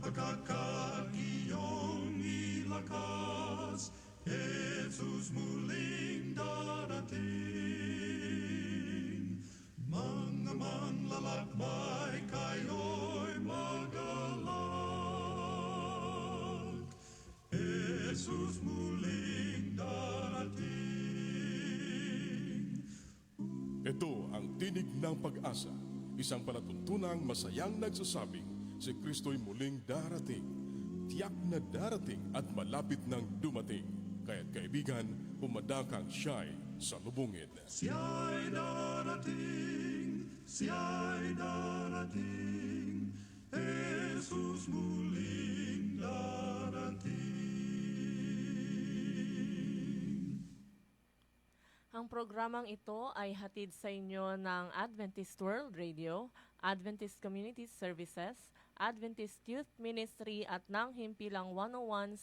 pagkakagiyong ilakas, Jesus muling darating. Mga manlalakbay kayo'y magalak, Jesus muling darating. Ito ang tinig ng pag-asa, isang palatuntunang masayang nagsasabing si Kristo'y muling darating. Tiyak na darating at malapit nang dumating. Kaya't kaibigan, pumadakang siya'y salubungin. Siya'y darating, siya'y darating, Jesus muling darating. Ang programang ito ay hatid sa inyo ng Adventist World Radio, Adventist Community Services, Adventist Youth Ministry at ng Himpilang 101.7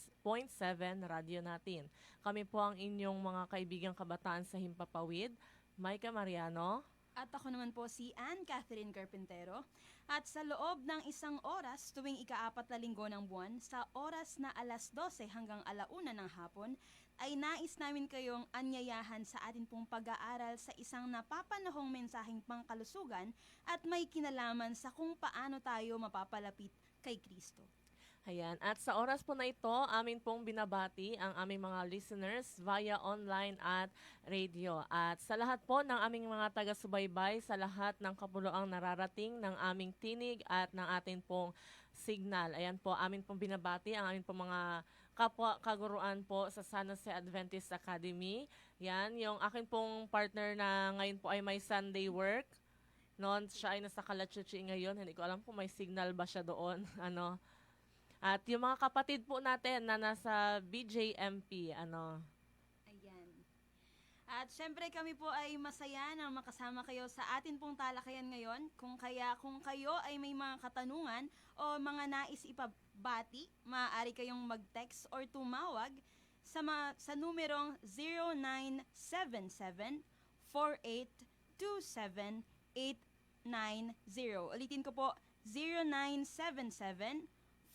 Radio natin. Kami po ang inyong mga kaibigang kabataan sa Himpapawid, Micah Mariano. At ako naman po si Ann Catherine Carpintero. At sa loob ng isang oras tuwing ika-4 na linggo ng buwan, sa oras na 12:00 hanggang 1:00 ng hapon, ay nais namin kayong anyayahan sa atin pong pag-aaral sa isang napapanahong mensaheng pangkalusugan at may kinalaman sa kung paano tayo mapapalapit kay Kristo. Ayan. At sa oras po na ito, amin pong binabati ang aming mga listeners via online at radio. At sa lahat po ng aming mga taga-subaybay, sa lahat ng kapuluang nararating ng aming tinig at ng atin pong signal. Ayan po, amin pong binabati ang aming pong mga kapwa kaguruan po sa San Jose Adventist Academy. Yan, yung akin pong partner na ngayon po ay may Sunday work. Noon, siya ay nasa Kalachuchi ngayon. Hindi ko alam kung may signal ba siya doon. At yung mga kapatid po natin na nasa BJMP, Ayan. At syempre kami po ay masaya na makasama kayo sa atin pong talakayan ngayon. Kung kayo ay may mga katanungan o mga nais ipabati, maaari kayong mag-text or tumawag sa numerong 0977-4827-890. Ulitin ko po,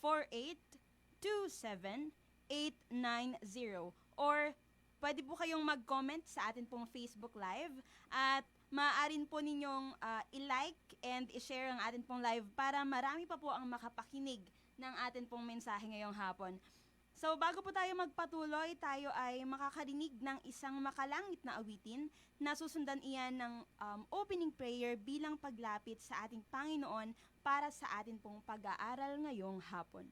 0977-4827-890. Or pwede po kayong mag-comment sa atin pong Facebook Live at maaarin po ninyong i-like and i-share ang atin pong live para marami pa po ang makapakinig ng atin pong mensahe ngayong hapon. So bago po tayo magpatuloy, tayo ay makakarinig ng isang makalangit na awitin na susundan iyan ng opening prayer bilang paglapit sa ating Panginoon para sa atin pong pag-aaral ngayong hapon.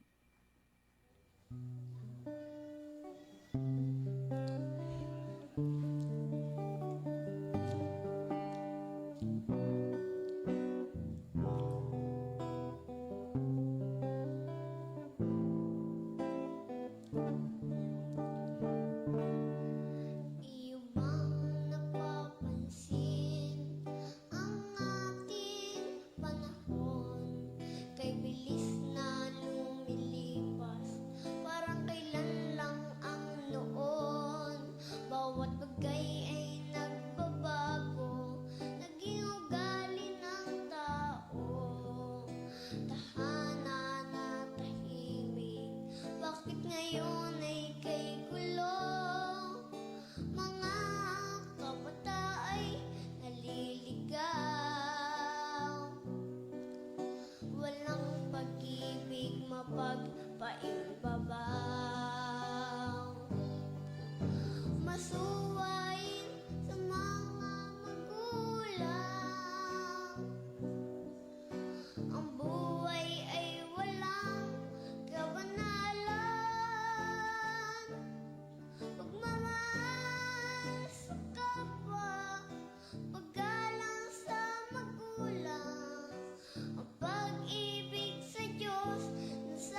Pag-ibig sa Diyos sa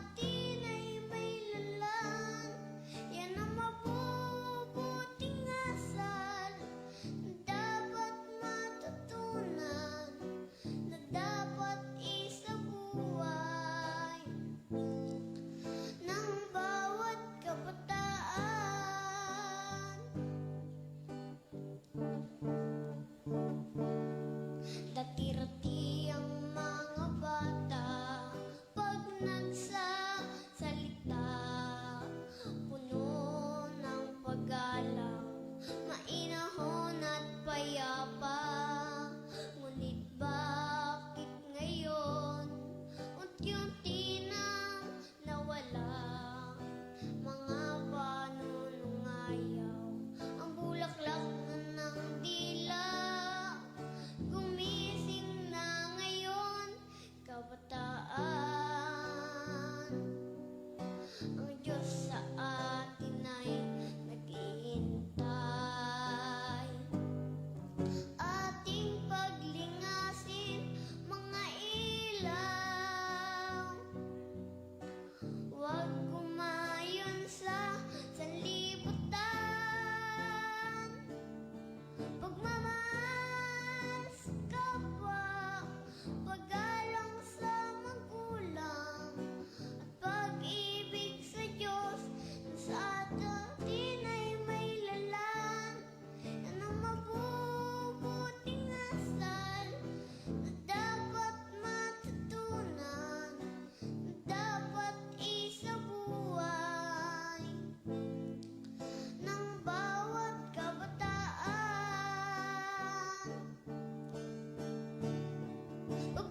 atin.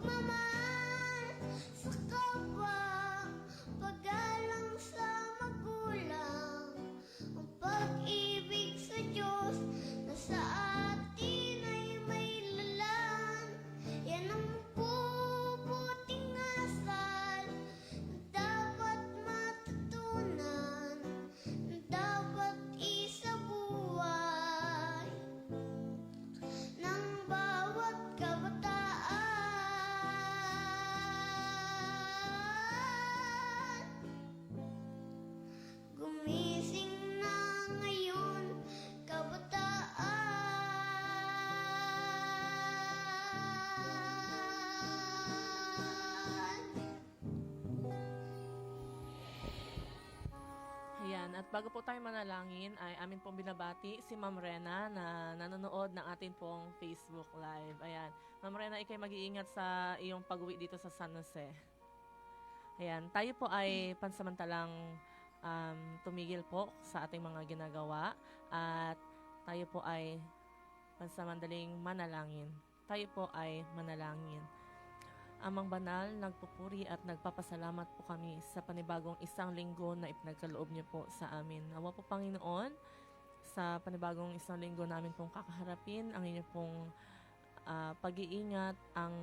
pagmamahal sa kapwa, paggalang sa magulang, ang pag-ibig sa Diyos na sa atin ay may lalan. Yan ang mabubuting asal na dapat matutunan, na dapat isabuhay ng bawat kabataan. Gumising na ngayon, kabataan. Ayan, at bago po tayo manalangin ay amin pong binabati si Ma'am Rena na nanonood ng atin pong Facebook Live. Ayan, Ma'am Rena, ikay mag-iingat sa iyong pag-uwi dito sa San Jose. Ayan, tayo po ay pansamantalang tumigil po sa ating mga ginagawa at tayo po ay pansamantaling manalangin. Tayo po ay manalangin. Amang banal, nagpupuri at nagpapasalamat po kami sa panibagong isang linggo na ipinagkaloob niyo po sa amin. Nawa po, Panginoon, sa panibagong isang linggo namin pong kakaharapin ang inyong pong pag-iingat, ang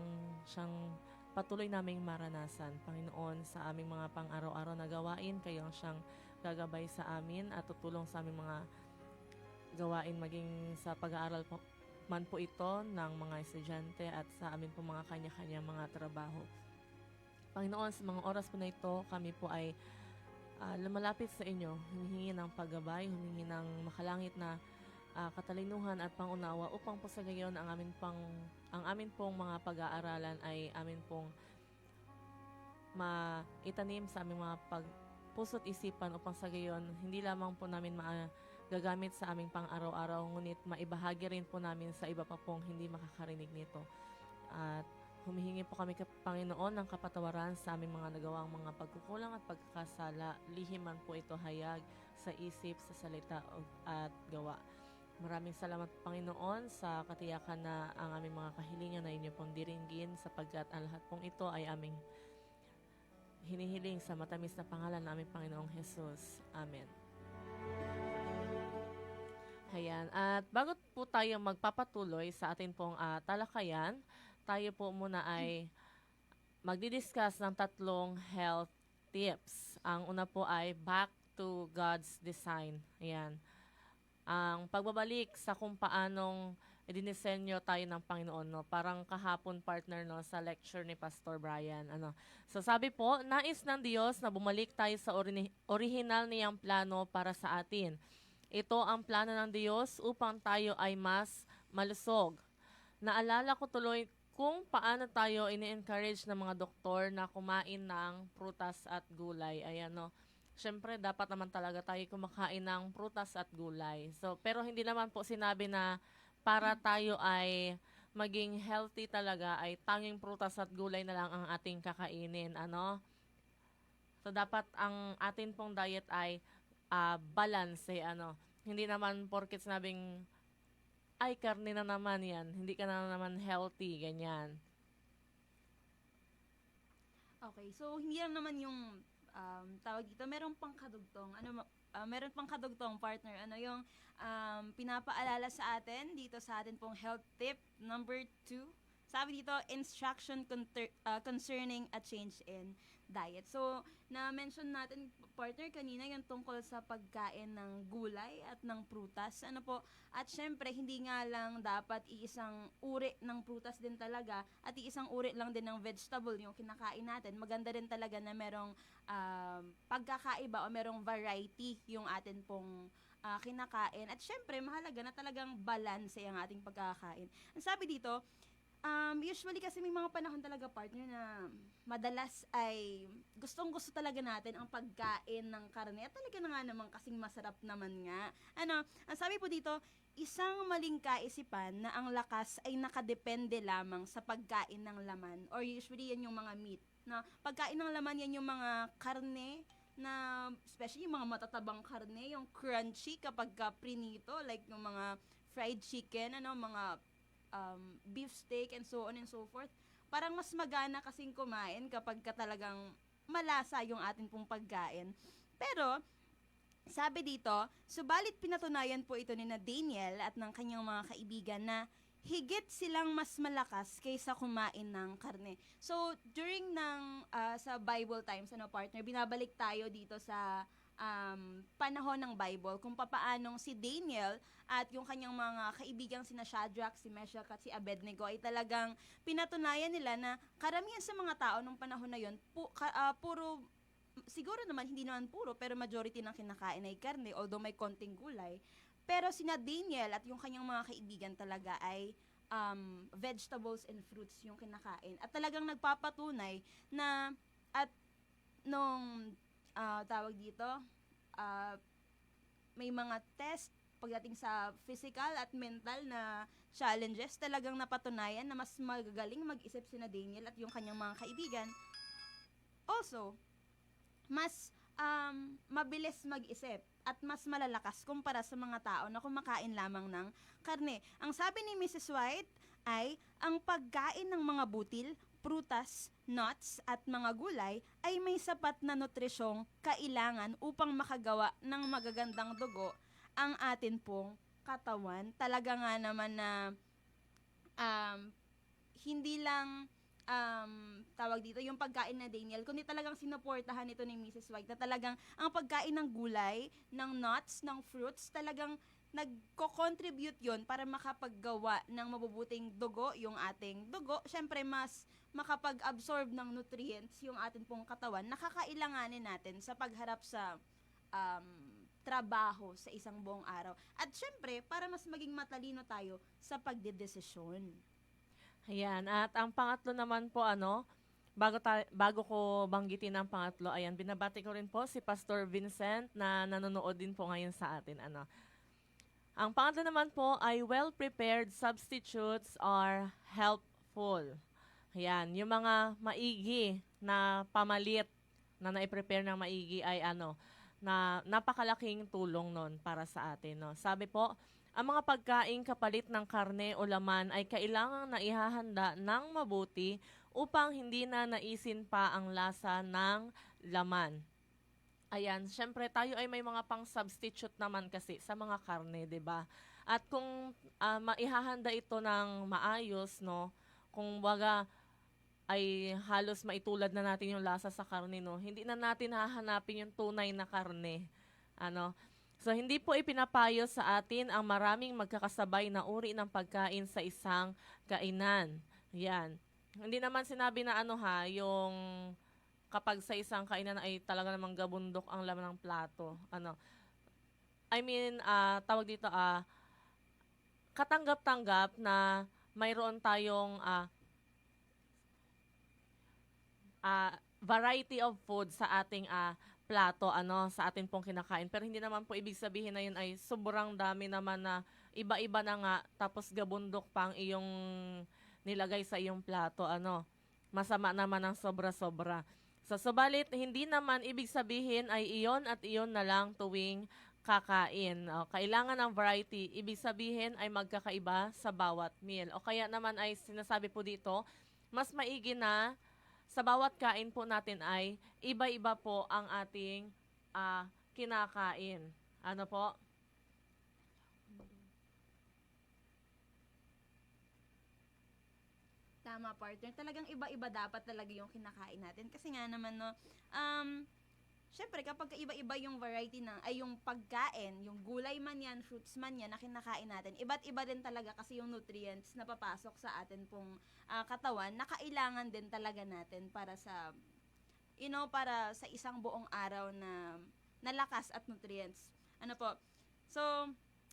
siyang patuloy naming maranasan. Panginoon, sa aming mga pang-araw-araw na gawain, kayo ang siyang gagabay sa amin at tutulong sa aming mga gawain, maging sa pag-aaral po man po ito ng mga estudyante at sa amin po mga kanya-kanya mga trabaho. Panginoon, sa mga oras po na ito, kami po ay lumalapit sa inyo, humihingi ng paggabay, humihingi ng makalangit na katalinuhan at pangunawa upang po sa gayon ang amin pong mga pag-aaralan ay amin pong maitanim sa aming mga puso't isipan upang sa gayon hindi lamang po namin gagamit sa aming pang-araw-araw, ngunit maibahagi rin po namin sa iba pa pong hindi makakarinig nito. At humihingi po kami Panginoon ng kapatawaran sa aming mga nagawang mga pagkukulang at pagkakasala, lihim man po ito hayag sa isip, sa salita at gawa. Maraming salamat Panginoon sa katiyakan na ang aming mga kahilingan na inyo pong diringgin sapagkat ang lahat pong ito ay aming hinihiling sa matamis na pangalan ng aming Panginoong Jesus. Amen. Ayan. At bago po tayo magpapatuloy sa atin pong talakayan, tayo po muna ay magdidiscuss ng 3 health tips. Ang una po ay back to God's design. Ayan. Ang pagbabalik sa kung paanong idinisenyo tayo ng Panginoon, no? Parang kahapon partner, no, sa lecture ni Pastor Brian. So sabi po, nais ng Diyos na bumalik tayo sa original niyang plano para sa atin. Ito ang plano ng Diyos upang tayo ay mas malusog. Naalala ko tuloy kung paano tayo ini-encourage ng mga doktor na kumain ng prutas at gulay. Ayan, no. Siyempre, dapat naman talaga tayo kumakain ng prutas at gulay. So, pero hindi naman po sinabi na para tayo ay maging healthy talaga ay tanging prutas at gulay na lang ang ating kakainin. So, dapat ang atin pong diet ay balance. Hindi naman porket sinabing ay karne na naman yan, hindi ka na naman healthy, ganyan. Okay, so hindi lang naman yung tawag dito, meron pang kadugtong. Meron pang kadugtong partner. Yung pinapaalala sa atin dito sa atin pong health tip number 2. Sabi dito, instruction concerning a change in diet. So, na-mention natin, partner, kanina yung tungkol sa pagkain ng gulay at ng prutas. At syempre, hindi nga lang dapat iisang uri ng prutas din talaga at iisang uri lang din ng vegetable yung kinakain natin. Maganda rin talaga na merong pagkakaiba o merong variety yung atin pong kinakain. At syempre, mahalaga na talagang balance ang ating pagkakain. Ang sabi dito, usually kasi may mga panahon talaga, partner, na madalas ay gustong-gusto talaga natin ang pagkain ng karne. At talaga na nga naman kasing masarap naman nga. Ang sabi po dito, isang maling kaisipan na ang lakas ay nakadepende lamang sa pagkain ng laman. Or usually yan yung mga meat. Na pagkain ng laman, yan yung mga karne na, especially yung mga matatabang karne, yung crunchy kapag prinito, like yung mga fried chicken, mga beef steak and so on and so forth. parang mas magana kasing kumain kapag ka talagang malasa yung atin pong pagkain. Pero, sabi dito, subalit pinatunayan po ito ni na Daniel at ng kanyang mga kaibigan na higit silang mas malakas kaysa kumain ng karne. So, during sa Bible times, partner, binabalik tayo dito sa panahon ng Bible kung papaanong si Daniel at yung kanyang mga kaibigang sina Shadrach, si Meshach at si Abednego ay talagang pinatunayan nila na karamihan sa mga tao nung panahon na yun, puro siguro naman, hindi naman puro, pero majority ng kinakain ay karne, although may konting gulay. Pero sina Daniel at yung kanyang mga kaibigan talaga ay vegetables and fruits yung kinakain. At talagang nagpapatunay na at nung tawag dito, may mga test pagdating sa physical at mental na challenges, talagang napatunayan na mas magagaling mag-isip sina Daniel at yung kanyang mga kaibigan. Also, mas mabilis mag-isip at mas malalakas kumpara sa mga tao na kumakain lamang ng karne. Ang sabi ni Mrs. White ay ang pagkain ng mga butil, prutas, nuts at mga gulay ay may sapat na nutrisyong kailangan upang makagawa ng magagandang dugo ang atin pong katawan. Talaga nga naman na hindi lang tawag dito, yung pagkain na Daniel, kundi talagang sinuportahan ito ni Mrs. White na talagang ang pagkain ng gulay, ng nuts, ng fruits, talagang nagko-contribute yon para makapaggawa ng mabubuting dugo, yung ating dugo. Syempre, mas makapag-absorb ng nutrients yung ating pong katawan, nakakailanganin natin sa pagharap sa trabaho sa isang buong araw. At syempre, para mas maging matalino tayo sa pagdedesisyon. Ayan, at ang pangatlo naman po, bago ko banggitin ang pangatlo, ayan, binabati ko rin po si Pastor Vincent na nanonood din po ngayon sa atin. Ang pangatlo naman po ay well-prepared substitutes are helpful. Ayan, yung mga maigi na pamalit na nai-prepare ng maigi ay na napakalaking tulong nun para sa atin. No? Sabi po, ang mga pagkaing kapalit ng karne o laman ay kailangang naihahanda ng mabuti upang hindi na naisin pa ang lasa ng laman. Ayan, syempre tayo ay may mga pang-substitute naman kasi sa mga karne, 'di ba? At kung maihahanda ito ng maayos, no, kung baga ay halos maitulad na natin yung lasa sa karne, no, hindi na natin hahanapin yung tunay na karne. So, hindi po ipinapayo sa atin ang maraming magkakasabay na uri ng pagkain sa isang kainan. Yan. Hindi naman sinabi na yung kapag sa isang kainan ay talaga namang gabundok ang laman ng plato. Tawag dito, katanggap-tanggap na mayroon tayong variety of food sa ating plato sa atin pong kinakain. Pero hindi naman po ibig sabihin na yun ay sobrang dami naman na iba-iba na nga tapos gabundok pang iyong nilagay sa iyong plato. Masama naman ang sobra-sobra. So, subalit, hindi naman ibig sabihin ay iyon at iyon na lang tuwing kakain. Kailangan ng variety. Ibig sabihin ay magkakaiba sa bawat meal. O kaya naman ay sinasabi po dito, mas maigi na sa bawat kain po natin ay iba-iba po ang ating kinakain. Ano po? Tama, partner. Talagang iba-iba dapat talaga yung kinakain natin. Kasi nga naman, syempre, kapag iba-iba yung variety yung pagkain, yung gulay man yan, fruits man yan na kinakain natin, iba't iba din talaga kasi yung nutrients na papasok sa atin pong katawan na kailangan din talaga natin para sa, para sa isang buong araw na lakas at nutrients. So,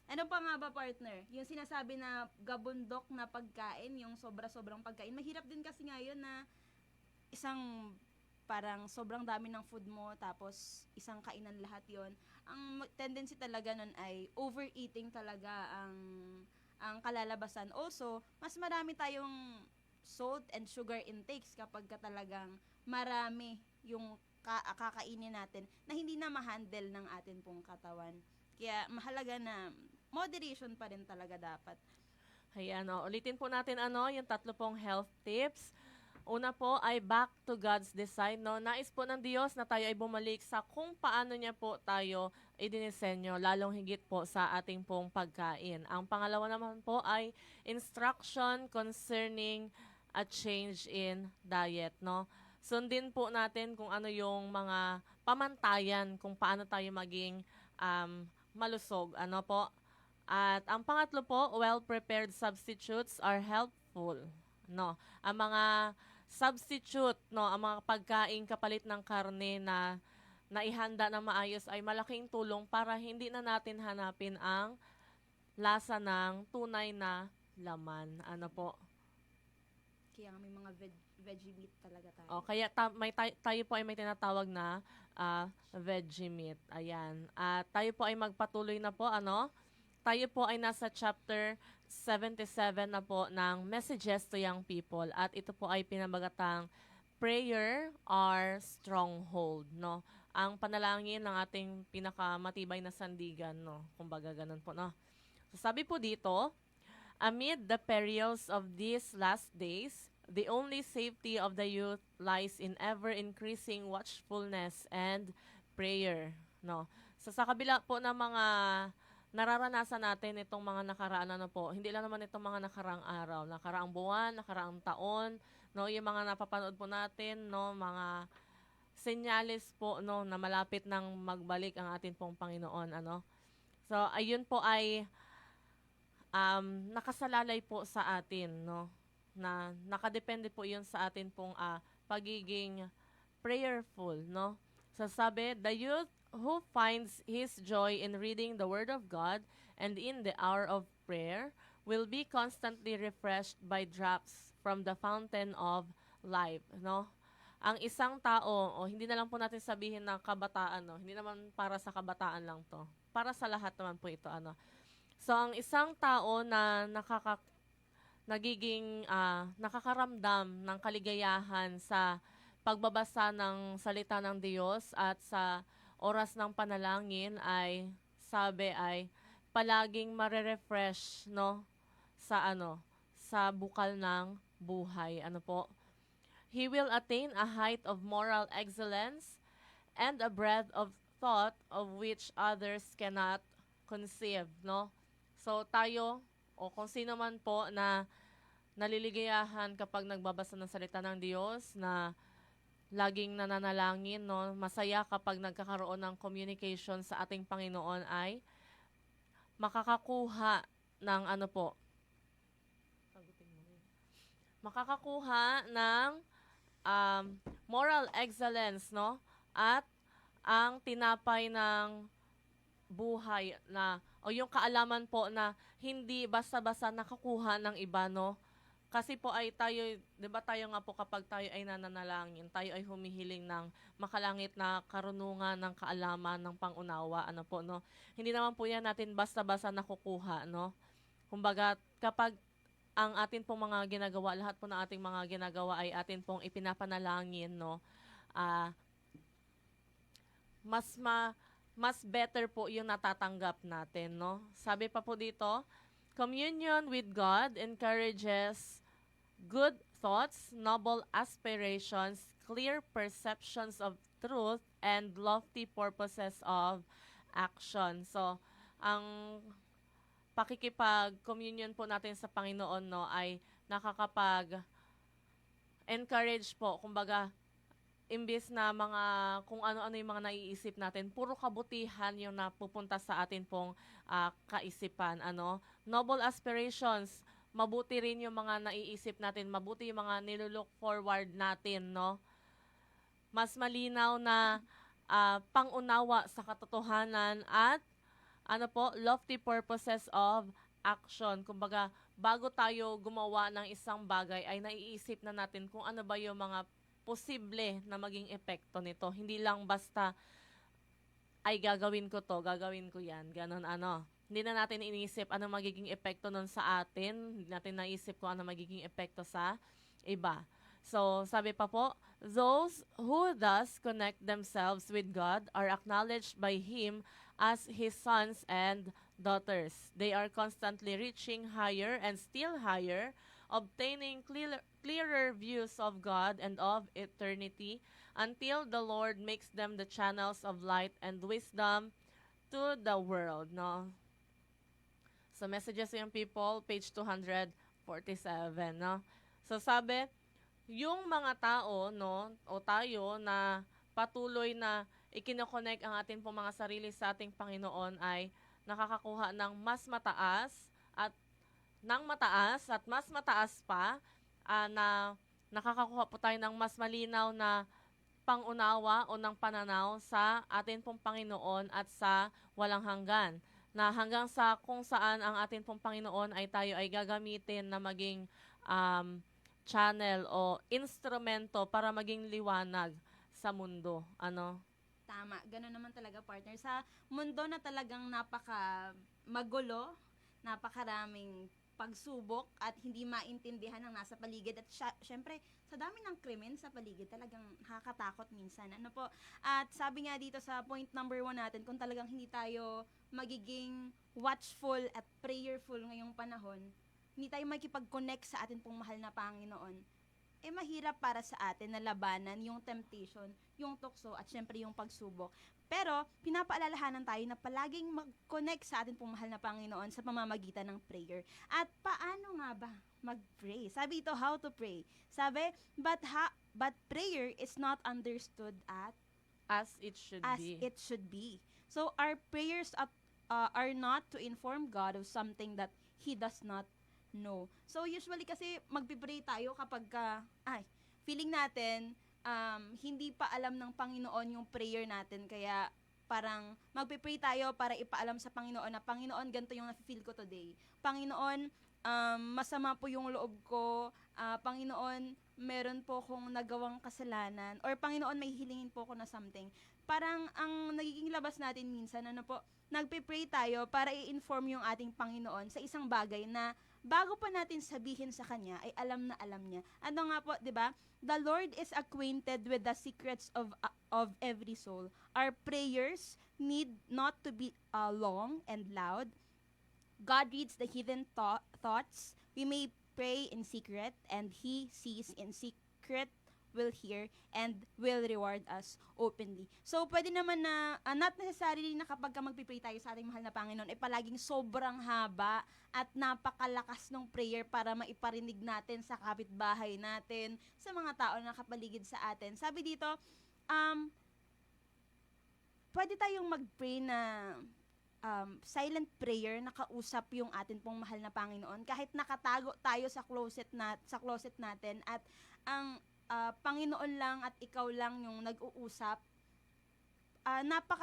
ano pa nga ba, partner? Yung sinasabi na gabundok na pagkain, yung sobra-sobrang pagkain. Mahirap din kasi ngayon na isang parang sobrang dami ng food mo tapos isang kainan lahat yon. Ang tendency talaga nun ay overeating talaga ang kalalabasan. Also, mas marami tayong salt and sugar intakes kapag talagang marami yung kakainin natin na hindi na ma-handle ng atin pong katawan. Kaya mahalaga na moderation pa rin talaga dapat. Ayan, ulitin po natin yung 3 pong health tips. Una po ay back to God's design, no? Nais po ng Diyos na tayo ay bumalik sa kung paano niya po tayo idinisenyo, lalong higit po sa ating pong pagkain. Ang pangalawa naman po ay instruction concerning a change in diet, no? Sundin po natin kung ano yung mga pamantayan kung paano tayo maging malusog, ano po? At ang pangatlo po, well-prepared substitutes are helpful, no? Ang mga substitute, no, ang mga pagkain kapalit ng karne na naihanda na maayos ay malaking tulong para hindi na natin hanapin ang lasa ng tunay na laman. Ano po? Kaya nga may mga veggie meat talaga tayo. O, kaya tayo po ay may tinatawag na veggie meat. Ayan. At tayo po ay magpatuloy na po, ano? Tayo po ay nasa chapter 77 na po ng Messages to Young People. At ito po ay pinamagatang Prayer or Stronghold, no? Ang panalangin ng ating pinakamatibay na sandigan, no? Kumbaga ganun po, no? So, sabi po dito, amid the perils of these last days, the only safety of the youth lies in ever-increasing watchfulness and prayer, no? So, sa kabila po ng mga nararanasan natin itong mga nakaraan ano po, hindi lang naman itong mga nakaraang araw, nakaraang buwan, nakaraang taon, no, yung mga napapanood po natin, no, mga senyales po, no, na malapit nang magbalik ang ating pong Panginoon, ano. So, ayun po ay nakasalalay po sa atin, no, na nakadepende po yun sa atin pong pagiging prayerful, no. So, sabi, the youth who finds his joy in reading the Word of God and in the hour of prayer will be constantly refreshed by drops from the fountain of life, no? Ang isang tao, hindi na lang po natin sabihin na kabataan, no? Hindi naman para sa kabataan lang to. Para sa lahat naman po ito, ano? So, ang isang tao na nakakaramdam ng kaligayahan sa pagbabasa ng salita ng Diyos at sa oras ng panalangin ay palaging mare-refresh, no, sa bukal ng buhay, ano po. He will attain a height of moral excellence and a breadth of thought of which others cannot conceive, no. So tayo o kung sino man po na naliligayahan kapag nagbabasa ng salita ng Diyos, na laging nananalangin, no? Masaya kapag nagkakaroon ng communication sa ating Panginoon ay makakakuha ng ano po? Makakakuha ng moral excellence, no? At ang tinapay ng buhay na o yung kaalaman po na hindi basta-basta nakakuha ng iba, no? Kasi po ay tayo, 'di ba tayo nga po kapag tayo ay nananalangin, tayo ay humihiling ng makalangit na karunungan, ng kaalaman, ng pangunawa, ano po, no? Hindi naman po 'yan natin basta-basta nakukuha, no? Kumbaga, kapag ang atin pong mga ginagawa, lahat po ng ating mga ginagawa ay atin pong ipinapanalangin, no? Mas better po yung natatanggap natin, no? Sabi pa po dito, communion with God encourages good thoughts, noble aspirations, clear perceptions of truth, and lofty purposes of action. So, ang pakikipag-communion po natin sa Panginoon, no, ay nakakapag-encourage po. Kumbaga, imbis na mga kung ano-ano yung mga naiisip natin, puro kabutihan yung napupunta sa atin pong kaisipan. Ano? Noble aspirations, mabuti rin yung mga naiisip natin, mabuti yung mga nilulook forward natin, no? Mas malinaw na pangunawa sa katotohanan at lofty purposes of action. Kumbaga, bago tayo gumawa ng isang bagay, ay naiisip na natin kung ano ba yung mga posible na maging epekto nito. Hindi lang basta, ay gagawin ko to, gagawin ko yan, ganon Hindi na natin iniisip ano magiging epekto nun sa atin. Hindi natin naisip kung ano magiging epekto sa iba. So, sabi pa po, those who thus connect themselves with God are acknowledged by Him as His sons and daughters. They are constantly reaching higher and still higher obtaining clearer views of God and of eternity until the Lord makes them the channels of light and wisdom to the world, no? So, Messages Young People, page 247, no? So, sabi, yung mga tao, no, o tayo na patuloy na ikinokonek ang ating pong mga sarili sa ating Panginoon ay nakakakuha ng mas mataas at mas mataas pa na nakakakuha po tayo ng mas malinaw na pangunawa o ng pananaw sa atin pong Panginoon at sa walang hanggan. Na hanggang sa kung saan ang atin pong Panginoon ay tayo ay gagamitin na maging channel o instrumento para maging liwanag sa mundo. Ano? Tama, gano'n naman talaga, partner. Sa mundo na talagang napaka magulo, napakaraming pagsubok at hindi maintindihan ang nasa paligid at syempre sa dami ng krimen sa paligid talagang nakakatakot minsan. Ano po? At sabi nga dito sa point number 1 natin, kung talagang hindi tayo magiging watchful at prayerful ngayong panahon, hindi tayo makikipag-connect sa atin pong mahal na Panginoon, mahirap para sa atin na labanan yung temptation, yung tukso, at syempre yung pagsubok. Pero, pinapaalalahanan tayo na palaging mag-connect sa atin pong mahal na Panginoon sa pamamagitan ng prayer. At paano nga ba mag-pray? Sabi ito, how to pray. Sabi, but prayer is not understood As it should as be. it should be. So, our prayers are not to inform God of something that He does not know. So, usually kasi magpipray tayo kapag feeling natin, hindi pa alam ng Panginoon yung prayer natin. Kaya, parang magpipray tayo para ipaalam sa Panginoon na, Panginoon, ganito yung nafe-feel ko today. Panginoon, masama po yung loob ko. Panginoon, meron po akong nagawang kasalanan. Or, Panginoon, may hilingin po ako na something. Parang, ang nagiging labas natin minsan, nagpipray tayo para i-inform yung ating Panginoon sa isang bagay na bago pa natin sabihin sa Kanya, ay alam na alam niya. Ano nga po, di ba? The Lord is acquainted with the secrets of every soul. Our prayers need not to be long and loud. God reads the hidden thoughts. We may pray in secret, and He sees in secret, will hear, and will reward us openly. So, pwede naman na, not necessarily na kapag magpipray tayo sa ating mahal na Panginoon, palaging sobrang haba at napakalakas ng prayer para maiparinig natin sa kapitbahay natin, sa mga tao na nakapaligid sa atin. Sabi dito, pwede tayong mag-pray na silent prayer, nakausap yung atin pong mahal na Panginoon, kahit nakatago tayo sa closet natin at ang Panginoon lang at ikaw lang yung nag-uusap.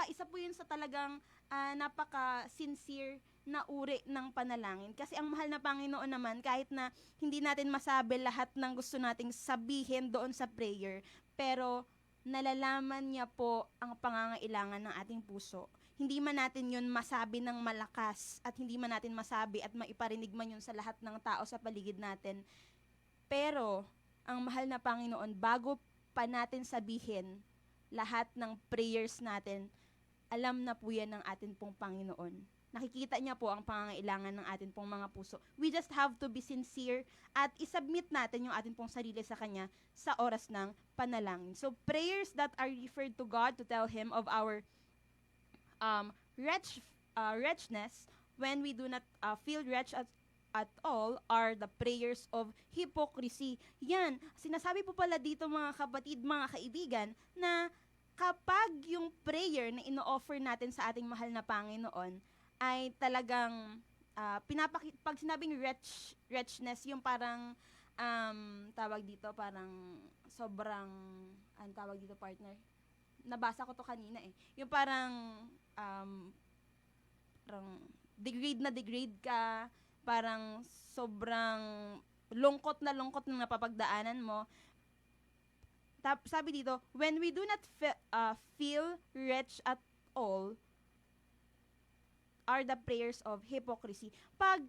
Isa po yun sa talagang napaka-sincere na uri ng panalangin. Kasi ang mahal na Panginoon naman, kahit na hindi natin masabi lahat ng gusto nating sabihin doon sa prayer, pero nalalaman niya po ang pangangailangan ng ating puso. Hindi man natin yun masabi ng malakas at hindi man natin masabi at maiparinig man yun sa lahat ng tao sa paligid natin. Pero, ang mahal na Panginoon, bago pa natin sabihin lahat ng prayers natin, alam na po yan ng atin pong Panginoon. Nakikita niya po ang pangangailangan ng atin pong mga puso. We just have to be sincere at isubmit natin yung atin pong sarili sa Kanya sa oras ng panalangin. So, prayers that are referred to God to tell Him of our wretchedness when we do not feel wretched at all are the prayers of hypocrisy. Yan, sinasabi po pala dito mga kapatid, mga kaibigan, na kapag yung prayer na ino-offer natin sa ating mahal na Panginoon ay talagang pag sinabing wretchness, yung parang tawag dito, parang sobrang, tawag dito, partner? Nabasa ko to kanina yung parang degrade ka, parang sobrang lungkot na napapagdaanan mo. Sabi dito, when we do not feel wretched at all, are the prayers of hypocrisy. Pag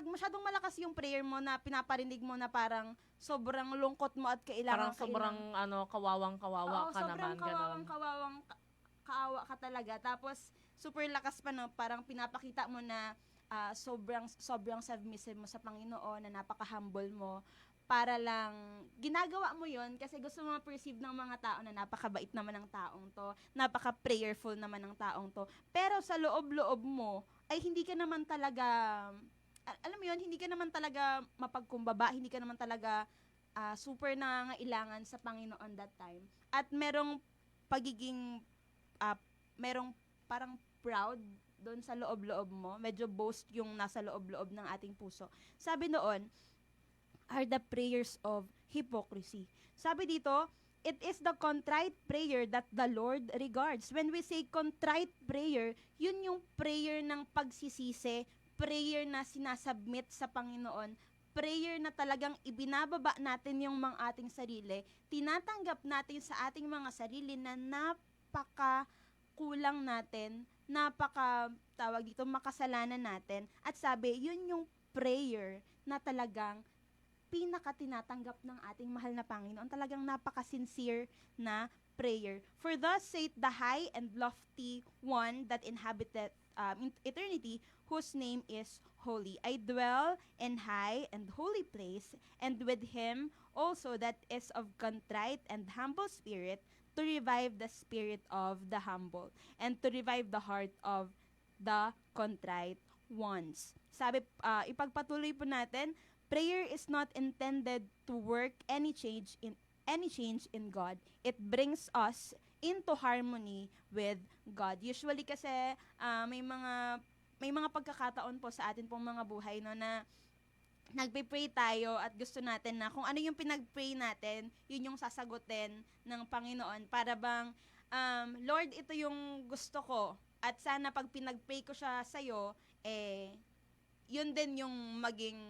masyadong malakas yung prayer mo na pinaparinig mo na parang sobrang lungkot mo at kailangan Parang sobrang kawawang-kawawa ka naman. Sobrang kaawa ka talaga. Tapos, super lakas pa, no? Parang pinapakita mo na sobrang submissive mo sa Panginoon, na napaka-humble mo, para lang ginagawa mo yon kasi gusto mo ma-perceive ng mga tao na napakabait naman ng taong to, napaka-prayerful naman ng taong to. Pero sa loob-loob mo ay hindi ka naman talaga, alam mo yon, hindi ka naman talaga mapagkumbaba, hindi ka naman talaga super nangangailangan sa Panginoon that time. At merong pagiging, merong parang proud doon sa loob-loob mo, medyo boast yung nasa loob-loob ng ating puso. Sabi noon, are the prayers of hypocrisy. Sabi dito, it is the contrite prayer that the Lord regards. When we say contrite prayer, yun yung prayer ng pagsisisi, prayer na sinasubmit sa Panginoon, prayer na talagang ibinababa natin yung mga ating sarili, tinatanggap natin sa ating mga sarili na kulang natin, makasalanan natin. At sabi, yun yung prayer na talagang pinaka-tinatanggap ng ating mahal na Panginoon. Talagang napaka-sincere na prayer. For thus saith the high and lofty one that inhabited eternity, whose name is holy. I dwell in high and holy place, and with him also that is of contrite and humble spirit, to revive the spirit of the humble, and to revive the heart of the contrite ones. Sabi, ipagpatuloy po natin, prayer is not intended to work any change in God. It brings us into harmony with God. Usually kasi may mga pagkakataon po sa atin pong mga buhay no na nagpe-pray tayo at gusto natin na kung ano yung pinag-pray natin, yun yung sasagutin ng Panginoon. Para bang, Lord, ito yung gusto ko. At sana pag pinag-pray ko siya sa'yo, yun din yung maging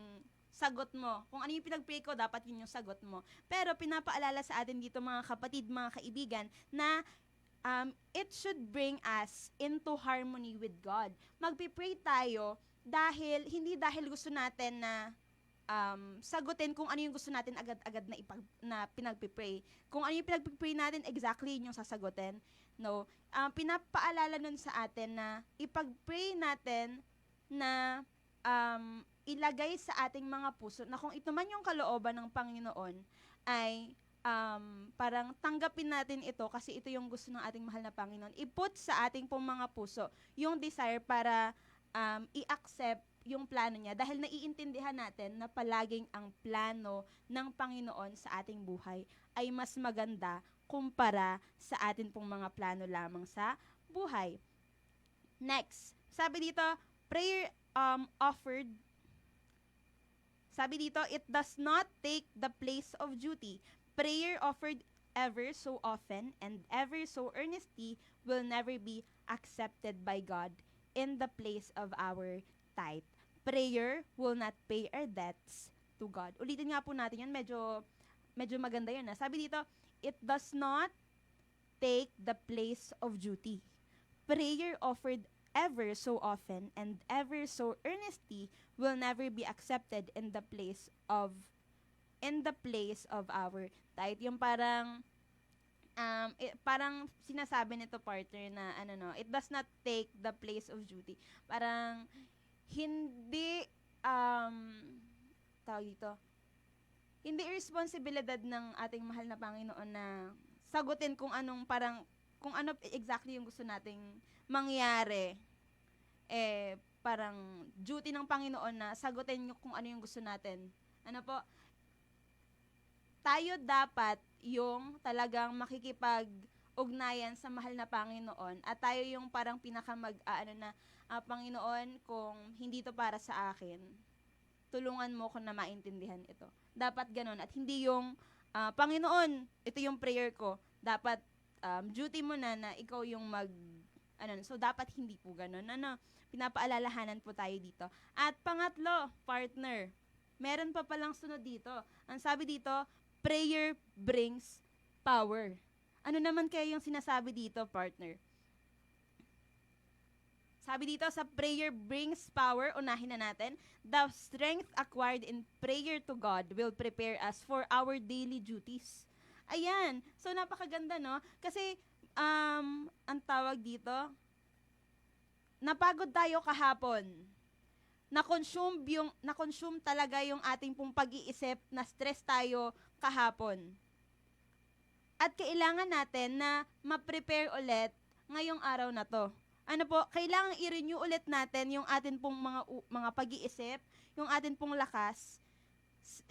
sagot mo. Kung ano yung pinag-pray ko, dapat yun yung sagot mo. Pero pinapaalala sa atin dito mga kapatid, mga kaibigan, na it should bring us into harmony with God. Magpipray tayo hindi dahil gusto natin na sagutin kung ano yung gusto natin agad-agad na pinagpipray. Kung ano yung pinagpipray natin, exactly yun yung sasagutin. No. Pinapaalala nun sa atin na ipag-pray natin na ilagay sa ating mga puso na kung ito man yung kalooban ng Panginoon ay parang tanggapin natin ito kasi ito yung gusto ng ating mahal na Panginoon. I-put sa ating pong mga puso yung desire para i-accept yung plano niya dahil naiintindihan natin na palaging ang plano ng Panginoon sa ating buhay ay mas maganda kumpara sa atin pong mga plano lamang sa buhay. Next, sabi dito, prayer offered. Sabi dito, it does not take the place of duty. Prayer offered ever so often and ever so earnestly will never be accepted by God in the place of our tithe. Prayer will not pay our debts to God. Ulitin nga po natin yun, medyo maganda yun. Sabi dito, it does not take the place of duty. Prayer offered ever so often and ever so earnestly will never be accepted in the place of our tithe. Yung parang parang sinasabi nito partner na it does not take the place of duty. Parang hindi hindi responsibilidad ng ating mahal na Panginoon na sagutin kung ano exactly yung gusto nating mangyari. Parang duty ng Panginoon na sagutin kung ano yung gusto natin. Tayo dapat yung talagang makikipag-ugnayan sa mahal na Panginoon at tayo yung parang Panginoon, kung hindi to para sa akin, tulungan mo ko na maintindihan ito. Dapat ganun. At hindi yung, Panginoon, ito yung prayer ko. Dapat, duty mo na ikaw yung so dapat hindi po ganun. Pinapaalalahanan po tayo dito. At pangatlo, partner, meron pa palang sunod dito. Ang sabi dito, prayer brings power. Ano naman kaya yung sinasabi dito, partner? Sabi dito, sa prayer brings power, unahin na natin, the strength acquired in prayer to God will prepare us for our daily duties. Ayan. So, napakaganda, no? Kasi, ang tawag dito, napagod tayo kahapon. na-consume talaga yung ating pong pag-iisip, na stress tayo kahapon. At kailangan natin na ma-prepare ulit ngayong araw na to. Ano po, kailangan i-renew ulit natin yung atin pong mga pag-iisip, yung atin pong lakas.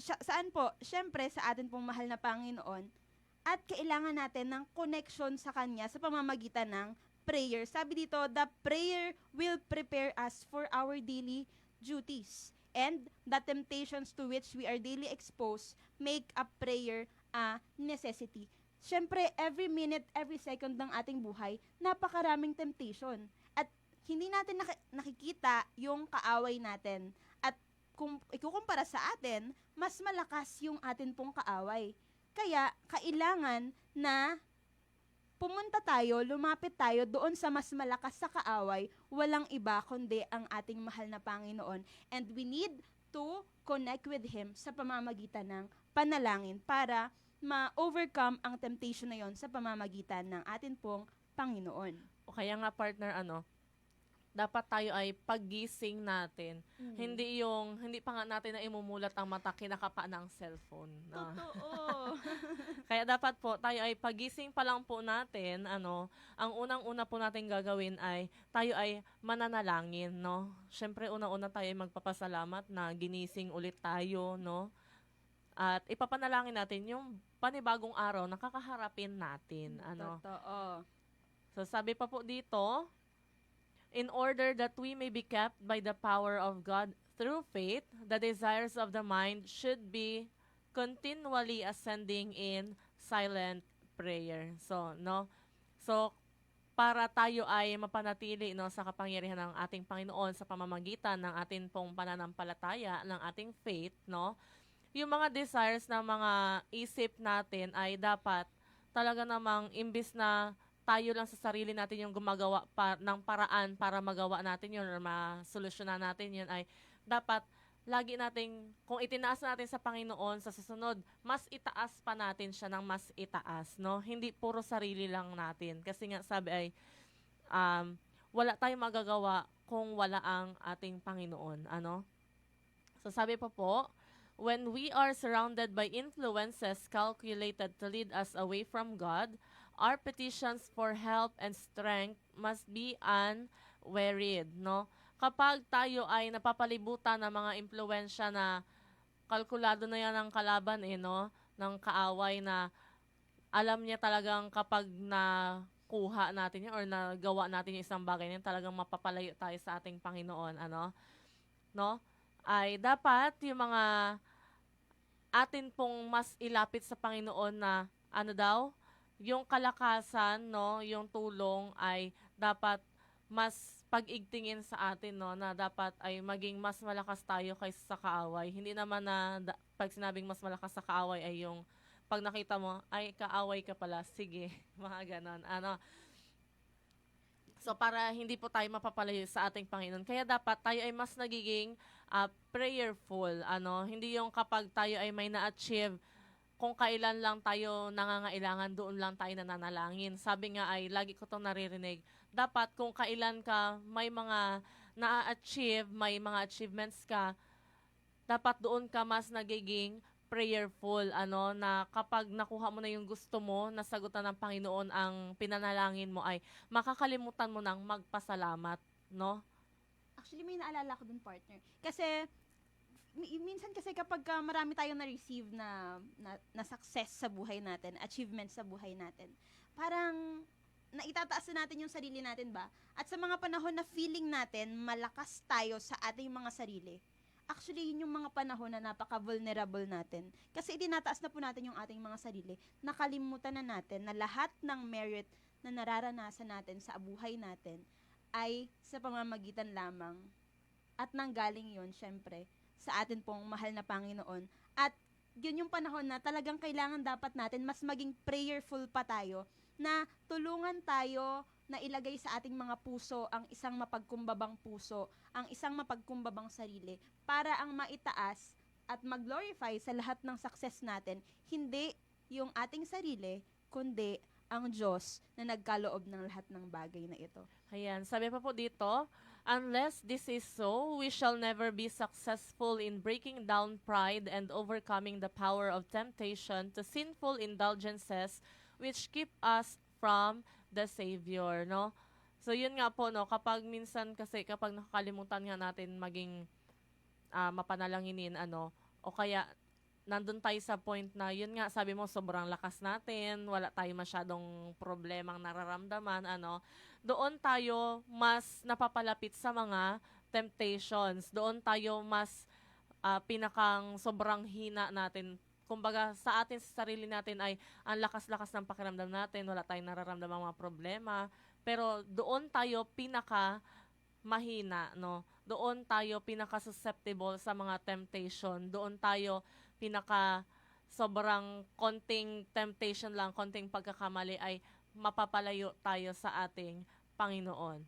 Saan po? Siyempre, sa atin pong mahal na Panginoon. At kailangan natin ng connection sa Kanya sa pamamagitan ng prayer. Sabi dito, the prayer will prepare us for our daily duties. And the temptations to which we are daily exposed make a prayer a necessity. Siyempre, every minute, every second ng ating buhay, napakaraming temptation. At hindi natin nakikita yung kaaway natin. At kung ikukumpara sa atin, mas malakas yung atin pong kaaway. Kaya, kailangan na pumunta tayo, lumapit tayo doon sa mas malakas sa kaaway, walang iba kundi ang ating mahal na Panginoon. And we need to connect with Him sa pamamagitan ng panalangin para ma-overcome ang temptation na yon sa pamamagitan ng atin pong Panginoon. O kaya nga partner, dapat tayo ay paggising natin. Hindi pa nga natin na imumulat ang mata, kinakapa ng cellphone. Totoo. Kaya dapat po, tayo ay pagising pa lang po natin, ang unang-una po natin gagawin ay, tayo ay mananalangin, no? Siyempre, unang-una tayo ay magpapasalamat na ginising ulit tayo, no? At ipapanalangin natin yung panibagong araw na kakaharapin natin. Totoo. So sabi pa po dito, in order that we may be kept by the power of God through faith, the desires of the mind should be continually ascending in silent prayer. So, para tayo ay mapanatili sa kapangyarihan ng ating Panginoon sa pamamagitan ng ating pong pananampalataya, ng ating faith, yung mga desires ng mga isip natin ay dapat talaga namang imbis na tayo lang sa sarili natin yung gumagawa ng paraan para magawa natin yun or masolusyonan natin yun, ay dapat lagi nating, kung itinaas natin sa Panginoon sa susunod, mas itaas pa natin siya ng mas itaas, no? Hindi puro sarili lang natin. Kasi nga sabi ay, wala tayong magagawa kung wala ang ating Panginoon, So sabi pa po, when we are surrounded by influences calculated to lead us away from God, our petitions for help and strength must be unwearied, no? Kapag tayo ay napapalibutan ng mga impluwensya na kalkulado na yan ng kalaban, ng kaaway na alam niya talagang kapag nakuha natin yun or nagawa natin yung isang bagay yan, talagang mapapalayo tayo sa ating Panginoon, no? Ay dapat yung mga atin pong mas ilapit sa Panginoon na yung kalakasan, yung tulong ay dapat mas pag-igtingin sa atin, na dapat ay maging mas malakas tayo kaysa sa kaaway. Hindi naman na pag sinabing mas malakas sa kaaway ay yung pag nakita mo, ay kaaway ka pala, sige, mga ganon. So para hindi po tayo mapapalayo sa ating Panginoon. Kaya dapat tayo ay mas nagiging prayerful. Hindi yung kapag tayo ay may na-achieve, kung kailan lang tayo nangangailangan, doon lang tayo nananalangin. Sabi nga ay, lagi ko itong naririnig, dapat kung kailan ka may mga na-achieve, may mga achievements ka, dapat doon ka mas nagiging prayerful, na kapag nakuha mo na yung gusto mo, nasagutan ng Panginoon ang pinanalangin mo, ay makakalimutan mo nang magpasalamat, no? Actually, may naalala ko dun, partner. Kasi, minsan kasi kapag marami tayong na-receive na success sa buhay natin, achievement sa buhay natin, parang naitataas na natin yung sarili natin ba? At sa mga panahon na feeling natin, malakas tayo sa ating mga sarili, actually, yun yung mga panahon na napaka-vulnerable natin. Kasi itinataas na po natin yung ating mga sarili. Nakalimutan na natin na lahat ng merit na nararanasan natin sa buhay natin ay sa pamamagitan lamang. At nanggaling yun, syempre, sa atin pong mahal na Panginoon. At yun yung panahon na talagang kailangan dapat natin mas maging prayerful pa tayo, na tulungan tayo na ilagay sa ating mga puso ang isang mapagkumbabang puso, ang isang mapagkumbabang sarili, para ang maitaas at mag-glorify sa lahat ng success natin, hindi yung ating sarili, kundi ang Diyos na nagkaloob ng lahat ng bagay na ito. Ayan, sabi pa po dito, Unless this is so, we shall never be successful in breaking down pride and overcoming the power of temptation to sinful indulgences which keep us from the Savior, no? So yun nga po, no, kapag minsan kasi kapag nakakalimutan nga natin maging mapanalanginin, ano, o kaya nandun tayo sa point na yun nga sabi mo sobrang lakas natin, wala tayo masyadong problemang nararamdaman, ano, doon tayo mas napapalapit sa mga temptations. Doon tayo mas pinakang sobrang hina natin. Kumbaga sa atin sa sarili natin ay ang lakas-lakas ng pakiramdam natin, wala tayong nararamdamang mga problema, pero doon tayo pinaka mahina, no? Doon tayo pinaka susceptible sa mga temptation. Doon tayo pinaka sobrang konting temptation lang, konting pagkakamali ay mapapalayo tayo sa ating Panginoon.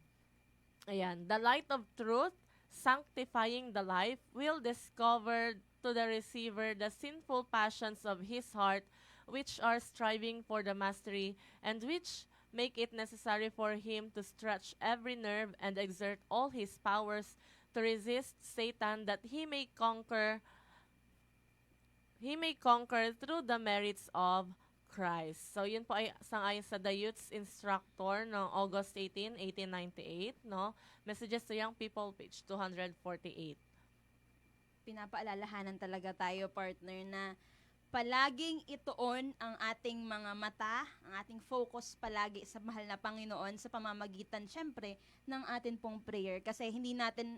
Ayan, the light of truth, sanctifying the life, will discover to the receiver the sinful passions of his heart, which are striving for the mastery, and which make it necessary for him to stretch every nerve and exert all his powers to resist Satan, that he may conquer through the merits of Christ. So, yun po ay sangayon sa The Youth's Instructor noong August 18, 1898, no? Messages to Young People, page 248. Pinapaalalahanan talaga tayo, partner, na palaging ituon ang ating mga mata, ang ating focus palagi sa mahal na Panginoon sa pamamagitan, syempre, ng atin pong prayer. Kasi hindi natin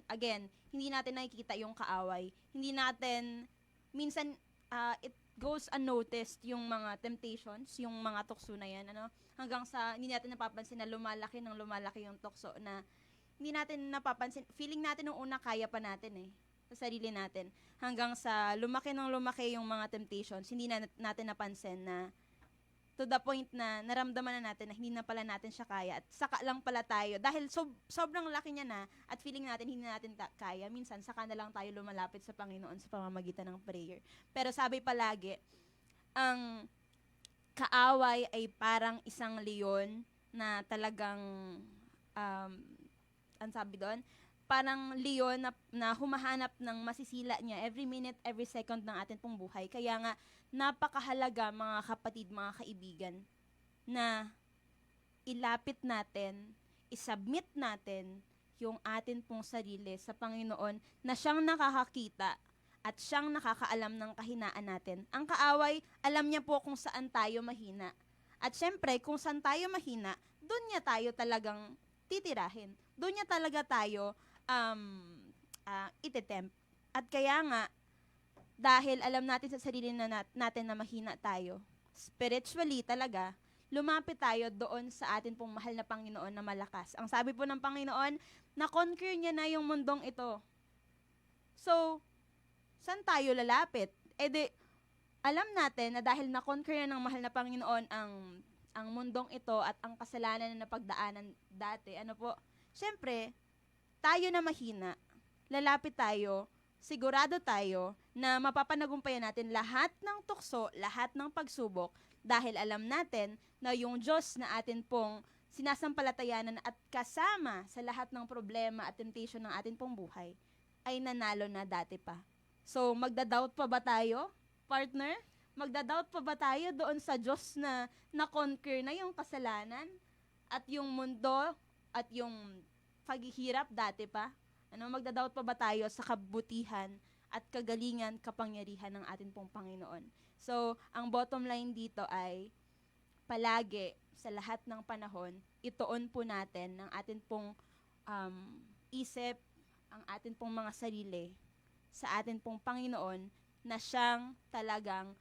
nakikita yung kaaway. Hindi natin, minsan, it goes unnoticed yung mga temptations, yung mga tukso na yan, ano? Hanggang sa hindi natin napapansin na lumalaki yung tukso na hindi natin napapansin. Feeling natin nung una kaya pa natin sa sarili natin. Hanggang sa lumaki yung mga temptations, hindi na natin napansin na to the point na naramdaman na natin na hindi na pala natin siya kaya at saka lang pala tayo. Dahil sobrang laki niya na at feeling natin hindi natin kaya, minsan saka na lang tayo lumalapit sa Panginoon sa pamamagitan ng prayer. Pero sabi palagi, ang kaaway ay parang isang leon na talagang, ang sabi doon, parang leon na humahanap ng masisila niya every minute, every second ng atin pong buhay. Kaya nga, napakahalaga mga kapatid, mga kaibigan, na ilapit natin, isubmit natin yung atin pong sarili sa Panginoon na siyang nakakakita at siyang nakakaalam ng kahinaan natin. Ang kaaway, alam niya po kung saan tayo mahina. At syempre, kung saan tayo mahina, doon niya tayo talagang titirahin. Doon niya talaga tayo itetempt. At kaya nga, dahil alam natin sa sarili natin na mahina tayo, spiritually talaga, lumapit tayo doon sa atin pong mahal na Panginoon na malakas. Ang sabi po ng Panginoon, na-conquer niya na yung mundong ito. So, saan tayo lalapit? Alam natin na dahil na-conquer na ng mahal na Panginoon ang mundong ito at ang kasalanan na napagdaanan dati, syempre, tayo na mahina, lalapit tayo, sigurado tayo na mapapanagumpayan natin lahat ng tukso, lahat ng pagsubok, dahil alam natin na yung Diyos na atin pong sinasampalatayanan at kasama sa lahat ng problema at temptation ng atin pong buhay, ay nanalo na dati pa. So, magda-doubt pa ba tayo, partner? Magda-doubt pa ba tayo doon sa Diyos na na-conquer na yung kasalanan at yung mundo at yung paghihirap dati pa? Magda-doubt pa ba tayo sa kabutihan at kagalingan, kapangyarihan ng atin pong Panginoon? So, ang bottom line dito ay palagi sa lahat ng panahon, ituon po natin ng atin pong isip, ang atin pong mga sarili sa atin pong Panginoon na siyang talagang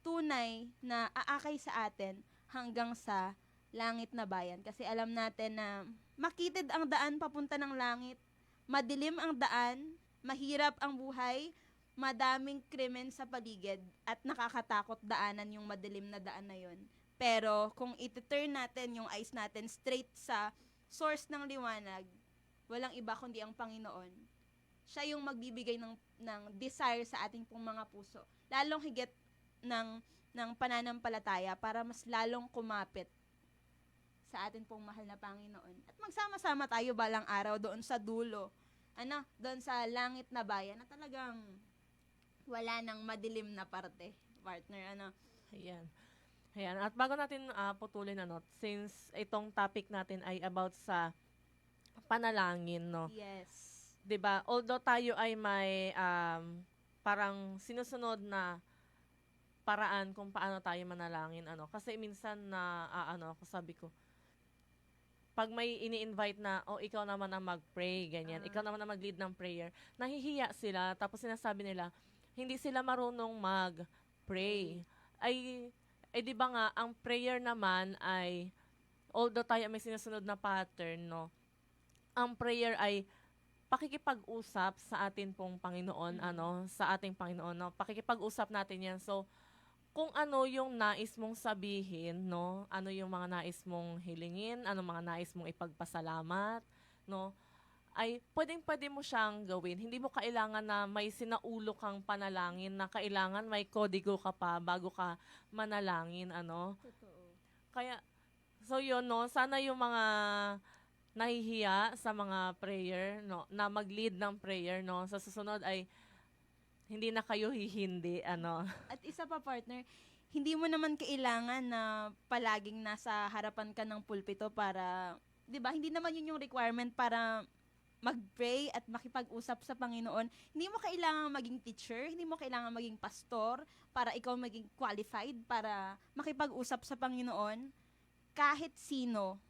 tunay na aakay sa atin hanggang sa langit na bayan. Kasi alam natin na makitid ang daan papunta ng langit, madilim ang daan, mahirap ang buhay, madaming krimen sa paligid, at nakakatakot daanan yung madilim na daan na yon. Pero kung iti-turn natin yung eyes natin straight sa source ng liwanag, walang iba kundi ang Panginoon. Siya yung magbibigay ng desire sa ating pong mga puso. Lalong higit ng pananampalataya para mas lalong kumapit sa atin pong mahal na Panginoon. At magsama-sama tayo balang araw doon sa dulo. Doon sa langit na bayan na talagang wala nang madilim na partner. Ayan. Ayan. At bago natin putulin, since itong topic natin ay about sa panalangin, no? Yes. 'Di ba? Although tayo ay may parang sinusunod na paraan kung paano tayo manalangin, kasi minsan na sabi ko, pag may ini-invite na, ikaw naman ang mag-pray, ganyan, ikaw naman ang mag-lead ng prayer, nahihiya sila, tapos sinasabi nila, hindi sila marunong mag-pray. Ay di ba nga, ang prayer naman ay, although tayo may sinusunod na pattern, no, ang prayer ay pakikipag-usap sa atin pong Panginoon, sa ating Panginoon, no? Pakikipag-usap natin yan. So, kung ano yung nais mong sabihin, no? Ano yung mga nais mong hilingin, ano mga nais mong ipagpasalamat, no? Ay pwedeng-pwede mo siyang gawin. Hindi mo kailangan na may sinaulo kang panalangin na kailangan may kodigo ka pa bago ka manalangin, Totoo. Kaya, so yun, no? Sana yung mga nahihiya sa mga prayer, no, na mag-lead ng prayer, no, sa susunod ay hindi na kayo hihindi, At isa pa, partner, hindi mo naman kailangan na palaging nasa harapan ka ng pulpito para, 'di ba? Hindi naman yun yung requirement para mag-pray at makipag-usap sa Panginoon. Hindi mo kailangan maging teacher, hindi mo kailangan maging pastor para ikaw maging qualified para makipag-usap sa Panginoon. Kahit sino,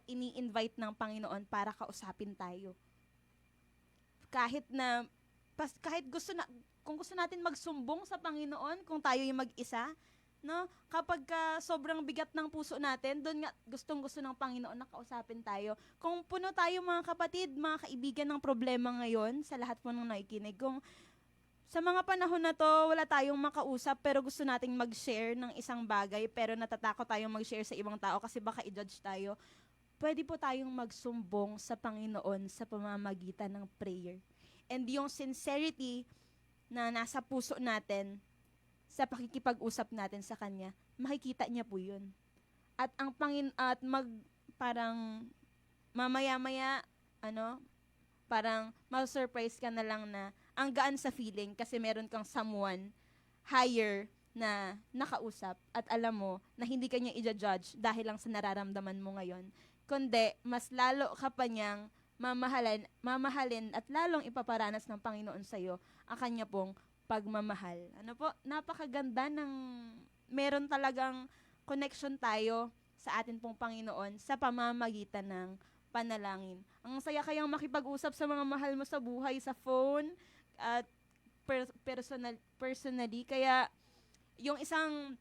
ini-invite ng Panginoon para kausapin tayo. Kahit kung gusto natin magsumbong sa Panginoon, kung tayo yung mag-isa, no? Kapag sobrang bigat ng puso natin, doon nga gustong-gusto ng Panginoon na kausapin tayo. Kung puno tayo mga kapatid, mga kaibigan ng problema ngayon, sa lahat po ng nakikinig, kung sa mga panahon na to, wala tayong makausap pero gusto nating mag-share ng isang bagay pero natatakot tayong mag-share sa ibang tao kasi baka i-judge tayo, pwede po tayong magsumbong sa Panginoon sa pamamagitan ng prayer. And yung sincerity na nasa puso natin sa pakikipag-usap natin sa Kanya, makikita niya po yun. At ang parang mamaya-maya, parang ma-surprise ka na lang na ang gaan sa feeling kasi meron kang someone higher na nakausap at alam mo na hindi ka niya i-judge dahil lang sa nararamdaman mo ngayon. Kundi, mas lalo ka pa niyang mamahalin at lalong ipaparanas ng Panginoon sa'yo ang kanya pong pagmamahal. Napakaganda ng meron talagang connection tayo sa atin pong Panginoon sa pamamagitan ng panalangin. Ang saya kayang makipag-usap sa mga mahal mo sa buhay, sa phone, at personally. Kaya, yung isang,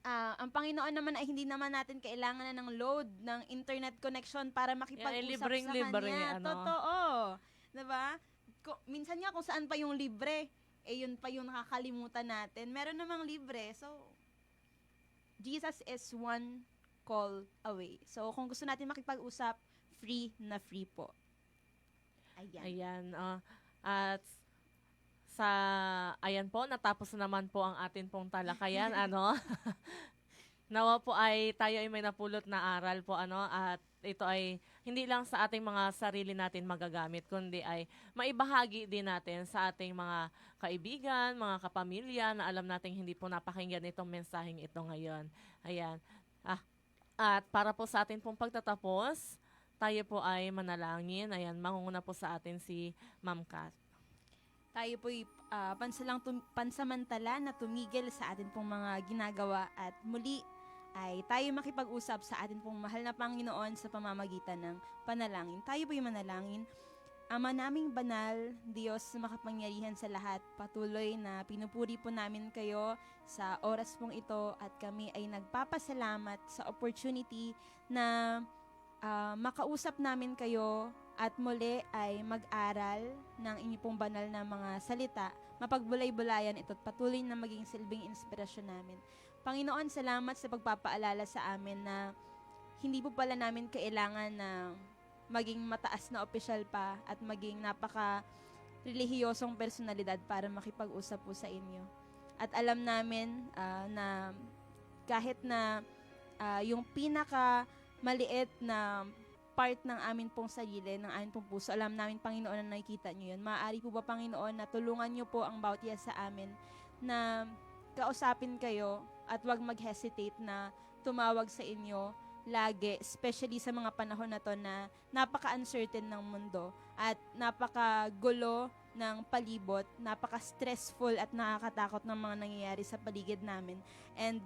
ang Panginoon naman ay hindi naman natin kailangan na ng load ng internet connection para makipag-usap sa Kanya. Totoo. Diba? Minsan nga kung saan pa yung libre, yun pa yung nakakalimutan natin. Meron namang libre. So, Jesus is one call away. So, kung gusto natin makipag-usap, free na free po. Ayan. At ayan po, natapos na naman po ang atin pong talakayan, Nawa po ay tayo ay may napulot na aral po, at ito ay hindi lang sa ating mga sarili natin magagamit, kundi ay maibahagi din natin sa ating mga kaibigan, mga kapamilya na alam nating hindi po napakinggan itong mensaheng ito ngayon. Ayan. At para po sa atin pong pagtatapos, tayo po ay manalangin. Ayan, mangunguna po sa atin si Ma'am Kat. Tayo po'y pansamantala na tumigil sa atin pong mga ginagawa at muli ay tayo makipag-usap sa atin pong mahal na Panginoon sa pamamagitan ng panalangin. Tayo po'y manalangin. Ama naming banal, Diyos makapangyarihan sa lahat, patuloy na pinupuri po namin kayo sa oras pong ito at kami ay nagpapasalamat sa opportunity na makausap namin kayo at muli ay mag-aral ng inyong pong banal na mga salita, mapagbulay-bulayan ito at patuloy na maging silbing inspirasyon namin. Panginoon, salamat sa pagpapaalala sa amin na hindi po pala namin kailangan na maging mataas na opisyal pa at maging napaka-relihiyosong personalidad para makipag-usap po sa inyo. At alam namin na kahit na yung pinaka maliit na part ng amin pong sarili, ng amin pong puso. Alam namin, Panginoon, na nakikita nyo yun. Maaari po ba, Panginoon, na tulungan nyo po ang bawat isa sa amin na kausapin kayo at wag mag-hesitate na tumawag sa inyo lagi, especially sa mga panahon na to na napaka-uncertain ng mundo at napaka-gulo ng palibot, napaka-stressful at nakakatakot ng mga nangyayari sa paligid namin. And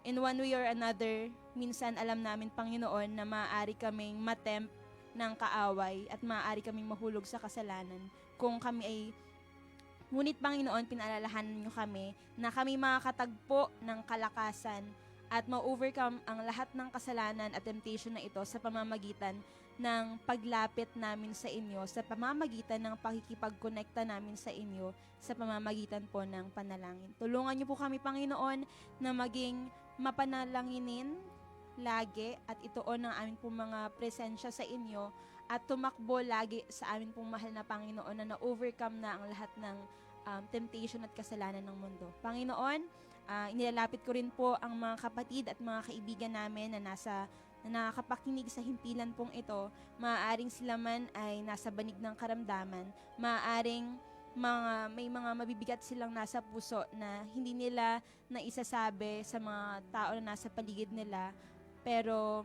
in one way or another, minsan alam namin, Panginoon, na maaari kaming matempt ng kaaway at maaari kaming mahulog sa kasalanan kung kami ay ngunit, Panginoon, pinaalalahanan niyo kami na kami makakatagpo ng kalakasan at ma-overcome ang lahat ng kasalanan at temptation na ito sa pamamagitan ng paglapit namin sa inyo, sa pamamagitan ng pakikipag-connecta namin sa inyo, sa pamamagitan po ng panalangin. Tulungan niyo po kami, Panginoon, na maging mapanalanginin lagi at ituon ang aming pong mga presensya sa inyo at tumakbo lagi sa amin pong mahal na Panginoon na na-overcome na ang lahat ng temptation at kasalanan ng mundo. Panginoon, inilalapit ko rin po ang mga kapatid at mga kaibigan namin na nakakapakinig sa himpilan pong ito. Maaaring sila man ay nasa banig ng karamdaman, maaaring may mga mabibigat silang nasa puso na hindi nila naisasabi sa mga tao na nasa paligid nila. Pero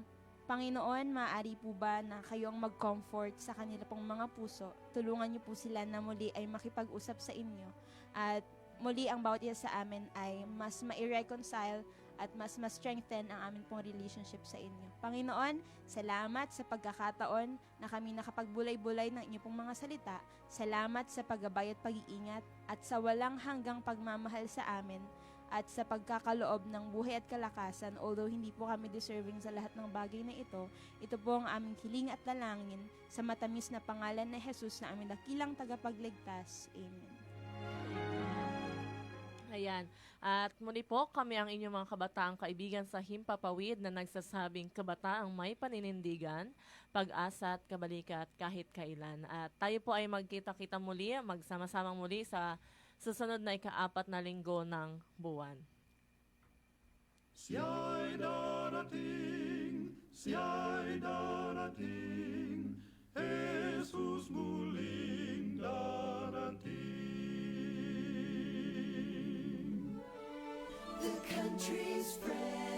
Panginoon, maaari po ba na kayo ang mag-comfort sa kanila pong mga puso? Tulungan niyo po sila na muli ay makipag-usap sa inyo. At muli ang bawat isa sa amin ay mas ma-reconcile at mas ma-strengthen ang amin pong relationship sa inyo. Panginoon, salamat sa pagkakataon na kami nakapagbulay-bulay ng inyong pong mga salita. Salamat sa paggabay at pag-iingat at sa walang hanggang pagmamahal sa amin at sa pagkakaloob ng buhay at kalakasan. Although hindi po kami deserving sa lahat ng bagay na ito po ang aming hiling at dalangin sa matamis na pangalan na Jesus na aming dakilang tagapagligtas. Amen. Ayan. At muli po, kami ang inyong mga kabataang kaibigan sa Himpapawid na nagsasabing kabataang may paninindigan, pag-asa at kabalikat kahit kailan. At tayo po ay magkita-kita muli, magsama-samang muli sa susunod na ika-4 na linggo ng buwan. Siya'y darating, Jesus muling darating. The country's friend.